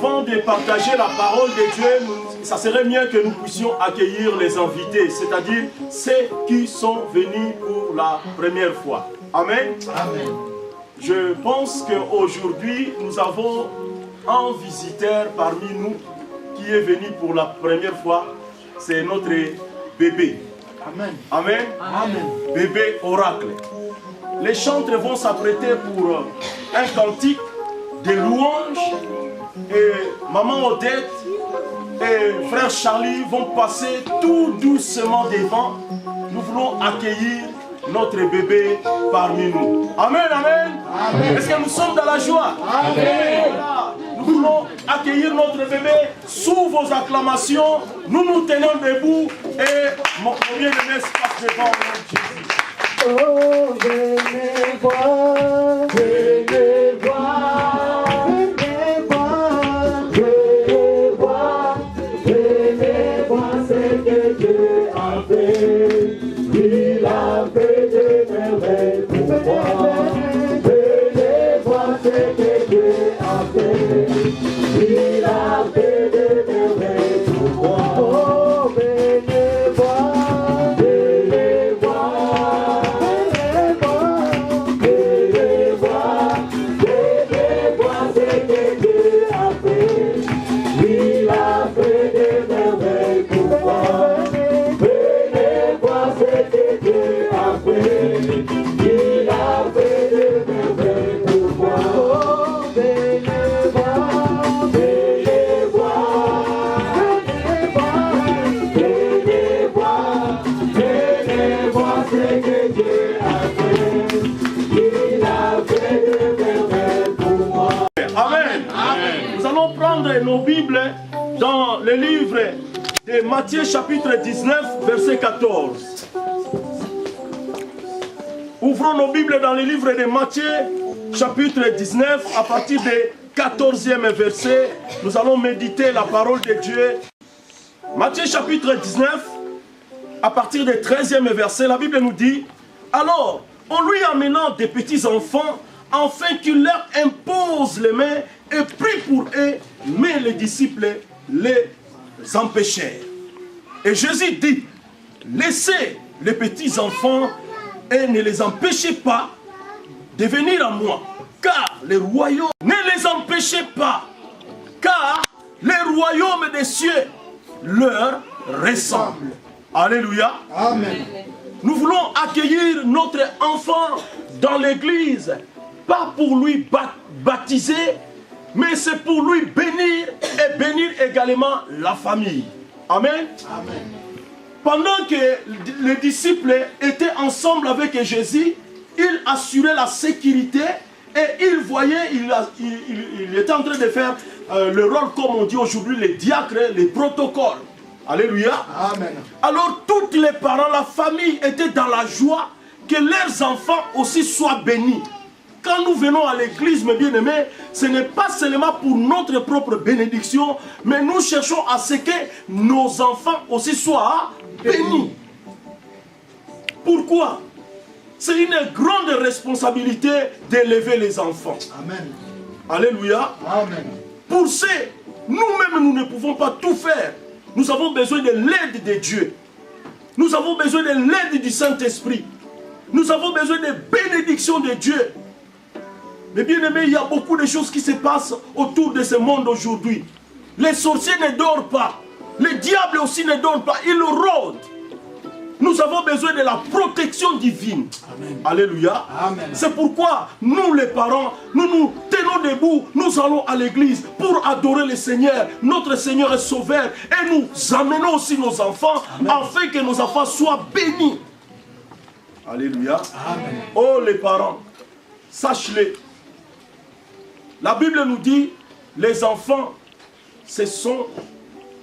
avant de partager la parole de Dieu, ça serait mieux que nous puissions accueillir les invités, c'est-à-dire ceux qui sont venus pour la première fois. Amen. Amen. Je pense qu'aujourd'hui, nous avons un visiteur parmi nous qui est venu pour la première fois. C'est notre bébé. Amen. Amen. Amen. Bébé oracle. Les chantres vont s'apprêter pour un cantique de louanges. Et maman Odette et frère Charlie vont passer tout doucement devant. Nous voulons accueillir notre bébé parmi nous. Amen, amen. Amen. Est-ce que nous sommes dans la joie? Amen. Voilà. Nous voulons accueillir notre bébé sous vos acclamations. Nous nous tenons debout et mon bien-aimé se passe devant Jésus. Oh, venez voir, venez voir, venez voir, venez voir, venez voir ce que Dieu a fait. Il a fait des merveilles pour moi. Venez voir ce que Dieu a fait. Il a fait des merveilles pour moi. Oh, venez voir, venez voir. Nos Bibles dans le livre de Matthieu chapitre 19 verset 14. Ouvrons nos Bibles dans le livre de Matthieu chapitre 19 à partir du 14e verset. Nous allons méditer la parole de Dieu. Matthieu chapitre 19 à partir du 13e verset, la Bible nous dit: alors, en lui amenant des petits enfants, afin qu'il leur impose les mains et prie pour eux, mais les disciples les empêchèrent. Et Jésus dit: laissez les petits enfants et ne les empêchez pas de venir à moi, car les royaumes, ne les empêchez pas, car les royaumes des cieux leur ressemblent. Alléluia. Amen. Nous voulons accueillir notre enfant dans l'église, pas pour lui baptiser, mais c'est pour lui bénir et bénir également la famille. Amen. Amen. Pendant que les disciples étaient ensemble avec Jésus, il assurait la sécurité et il voyait, il était en train de faire le rôle, comme on dit aujourd'hui, les diacres, les protocoles. Alléluia. Amen. Alors tous les parents, la famille étaient dans la joie que leurs enfants aussi soient bénis. Quand nous venons à l'église, mes bien-aimés, ce n'est pas seulement pour notre propre bénédiction, mais nous cherchons à ce que nos enfants aussi soient bénis. Pourquoi? C'est une grande responsabilité d'élever les enfants. Amen. Alléluia. Amen. Pour ce, nous-mêmes, nous ne pouvons pas tout faire. Nous avons besoin de l'aide de Dieu. Nous avons besoin de l'aide du Saint-Esprit. Nous avons besoin de bénédiction de Dieu. Mais bien aimé, il y a beaucoup de choses qui se passent autour de ce monde aujourd'hui. Les sorciers ne dorment pas. Les diables aussi ne dorment pas. Ils rôdent. Nous avons besoin de la protection divine. Amen. Alléluia. Amen. C'est pourquoi nous les parents, nous nous tenons debout. Nous allons à l'église pour adorer le Seigneur. Notre Seigneur est sauveur. Et nous amenons aussi nos enfants. Amen. Afin que nos enfants soient bénis. Alléluia. Amen. Oh les parents, sachez-le. La Bible nous dit, les enfants, ce sont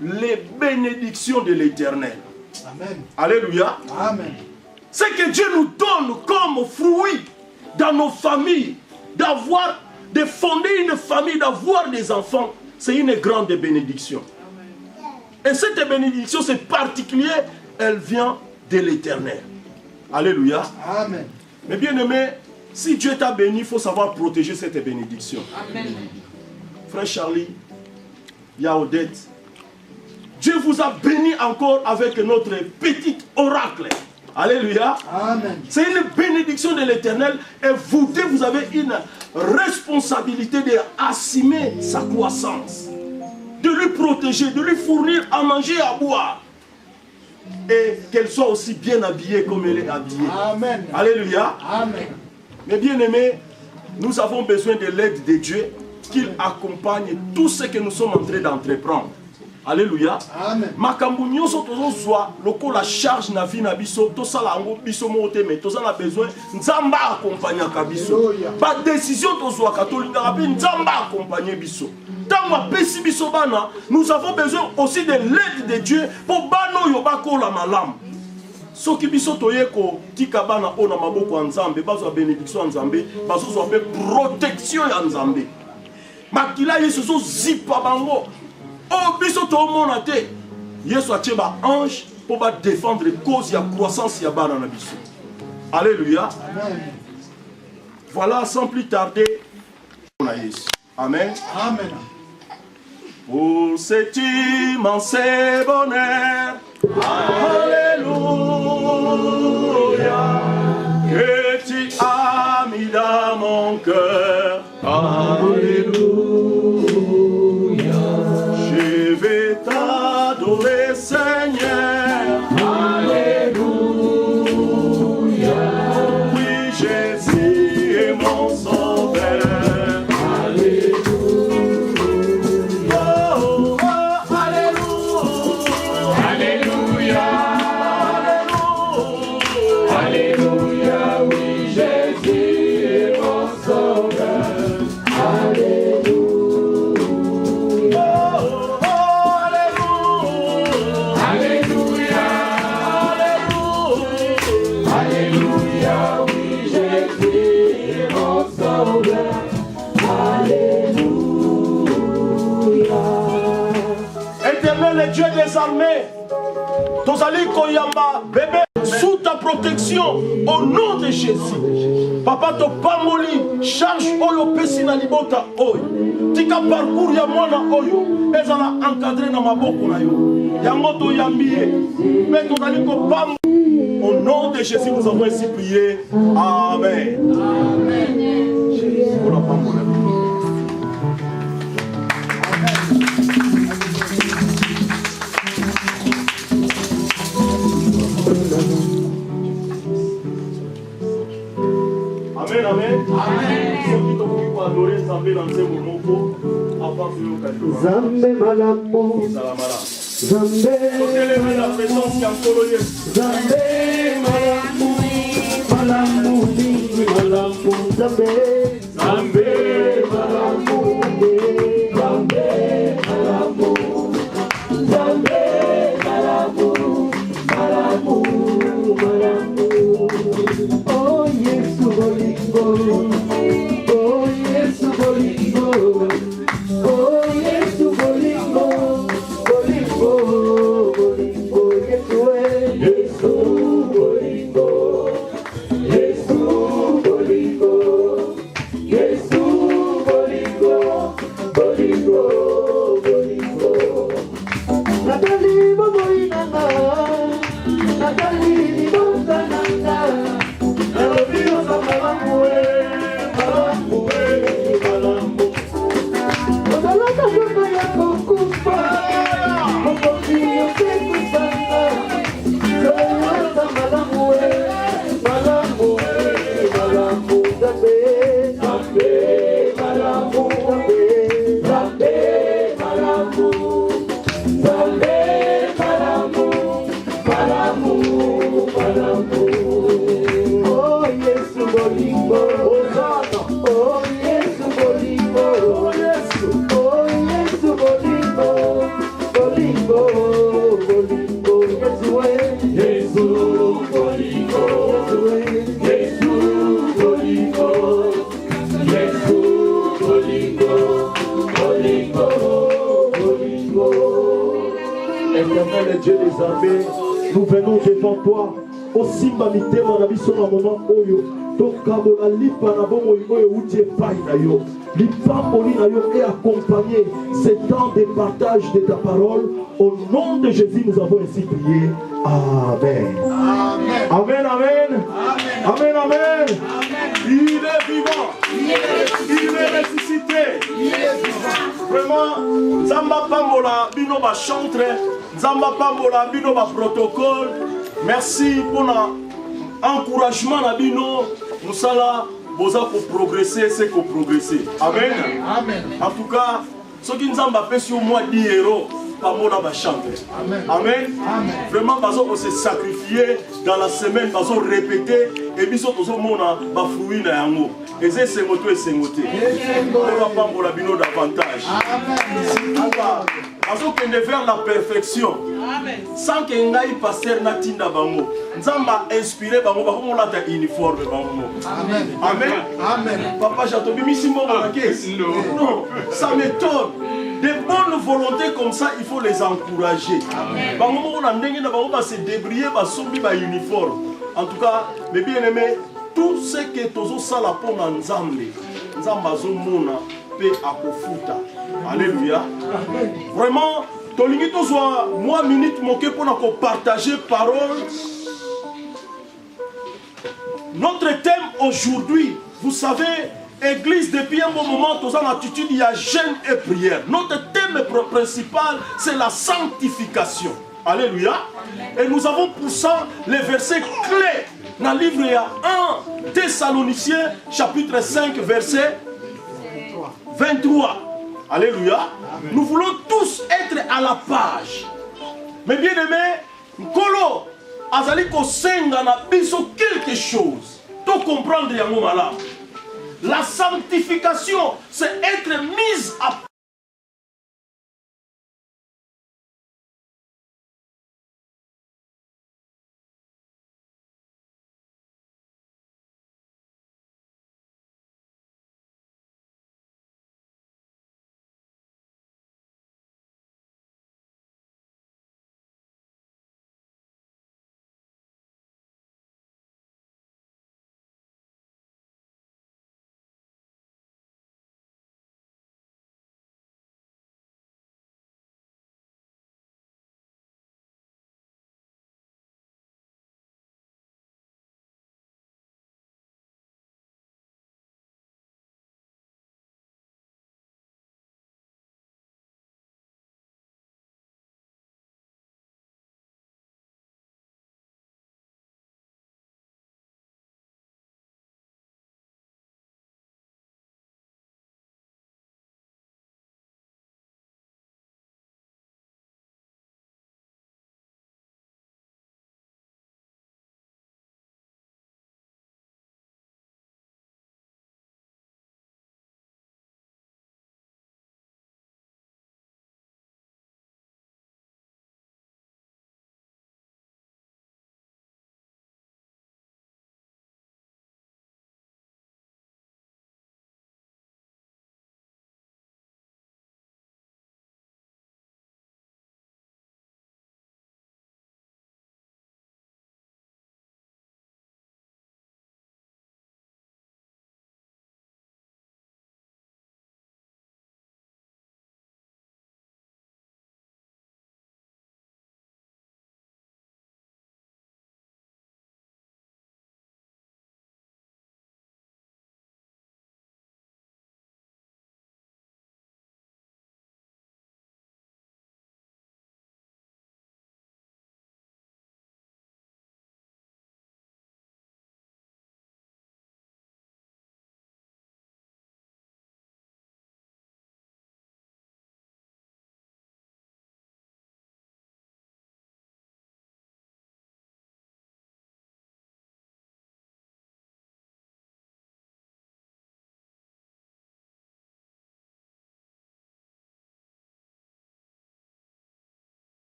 les bénédictions de l'Éternel. Amen. Alléluia. Amen. Ce que Dieu nous donne comme fruit dans nos familles, de fonder une famille, d'avoir des enfants, c'est une grande bénédiction. Et cette bénédiction, c'est particulier, elle vient de l'Éternel. Alléluia. Amen. Mais bien aimé, si Dieu t'a béni, il faut savoir protéger cette bénédiction. Amen. Frère Charlie, Odette. Dieu vous a béni encore avec notre petit oracle. Alléluia. Amen. C'est une bénédiction de l'Éternel et vous deux, vous avez une responsabilité d'assumer sa croissance, de lui protéger, de lui fournir à manger et à boire et qu'elle soit aussi bien habillée comme elle est habillée. Amen. Alléluia. Amen. Mes bien-aimés, nous avons besoin de l'aide de Dieu, qu'il accompagne tout ce que nous sommes en train d'entreprendre. Alléluia. Amen. Makambu nyonso tozozwa lokola charge na vie na biso tosala yango biso mote mais tozala besoin nzamba accompagnaka biso. Ba décision tozwa katolika pe nzamba accompagner biso. Tango apesi biso bana, nous avons besoin aussi de l'aide de Dieu pour bano yo bakola malamu. Soki biso toyeko tika bana ona maboko ya Nzambe bazwa bénédiction ya Nzambe bazozwa pe protection ya Nzambe. Makila Yesu zo zipa bango. Oh, biso to mona te. Yesu a ba ange pour ba défendre cause ya croissance ya bana na biso. Alléluia. Amen. Voilà, sans plus tarder, on a Yesu. Amen. Amen. Pour cet immense bonheur, Alléluia, que tu as mis dans mon cœur. Alléluia, je vais t'adorer, Seigneur. Alléluia, oui, Jésus est mon sauveur. Éternel Dieu des armées, Tozali Koyamba, bébé, sous ta protection, au nom de Jésus. Papa, to pamoli, charge oyo pesi na libota oyo. Tika parcours ya mwana oyo, ezala encadré na maboko na yo. Yango to yambiye, mais Tozali ko pam. Au nom de Jésus, nous avons ainsi prié. Amen. Amen. Amen, amen. Zambe malamu, Zambe, Zambe malamu, malamu mingi malamu, Zambe, Zambe malamu, Zambe malamu, Zambe malamu, malamu, malamu. Oh Yesu bolingo, oh Yesu bolingo, oh Yesu bolingo, bolingo, bolingo, Yesu Yesu bolingo, Yesu bolingo, Yesu bolingo, bolingo, bolingo. Natali boboinanga, Natali libongananga. Éternel Dieu des armées, nous venons devant toi. Osimba mitema na biso na moment oyo tokabola lipa na bomo oyo uti epai na yo et accompagner ce temps de partage de ta parole. Au nom de Jésus, nous avons ainsi prié. Amen. Amen. Amen. Amen. Amen. Amen. Il est vivant. Il est ressuscité. Il est vivant. Vraiment, Zamba Pambola, Bino ba chantre, Zamba Pambola, Bino ba protocole. Merci pour l'encouragement na Bino. Nous sommes là. Vous pour progresser, c'est pour progresser. Amen. Amen. En tout cas, ce qui nous a fait sur moi 10 euros, pas moi va chanter. Amen. Amen. Amen. Vraiment, on s'est sacrifié dans la semaine, on répété, et puis on a fruit dans l'amour. Et c'est ce moto et c'est moté. On va pas pour la bino davantage. Amen. Parce qu'on est vers la perfection. Amen. Sans que n'aille passer natinda bango. Nzamba inspiré bango bango la ta uniforme bango. Amen. Amen. Amen. Papa j'attends misimo banakes. Non, ça m'étonne. Des bonnes volontés comme ça, il faut les encourager. Bango on a ndenge na bango ba se débrouiller ba sombi ba uniforme. En tout cas, mes bien-aimés, tout ce que tozo sala pour Nzambe, Nzamba zo mona pe akofuta. Alléluia. Vraiment, tolingi tozwa moi minute moke pour partager parole. Notre thème aujourd'hui, vous savez, Église depuis un bon moment, tous en attitude, il y a jeûne et prière. Notre thème principal, c'est la sanctification. Alléluia. Et nous avons pour ça les versets clés dans le livre 1 Thessaloniciens, chapitre 5, verset 23. Alléluia. Amen. Nous voulons tous être à la page. Mais bien aimé, Nkolo, Azali Kosenga na biso quelque chose. Tout comprendre Yango Mala. La sanctification, c'est être mise à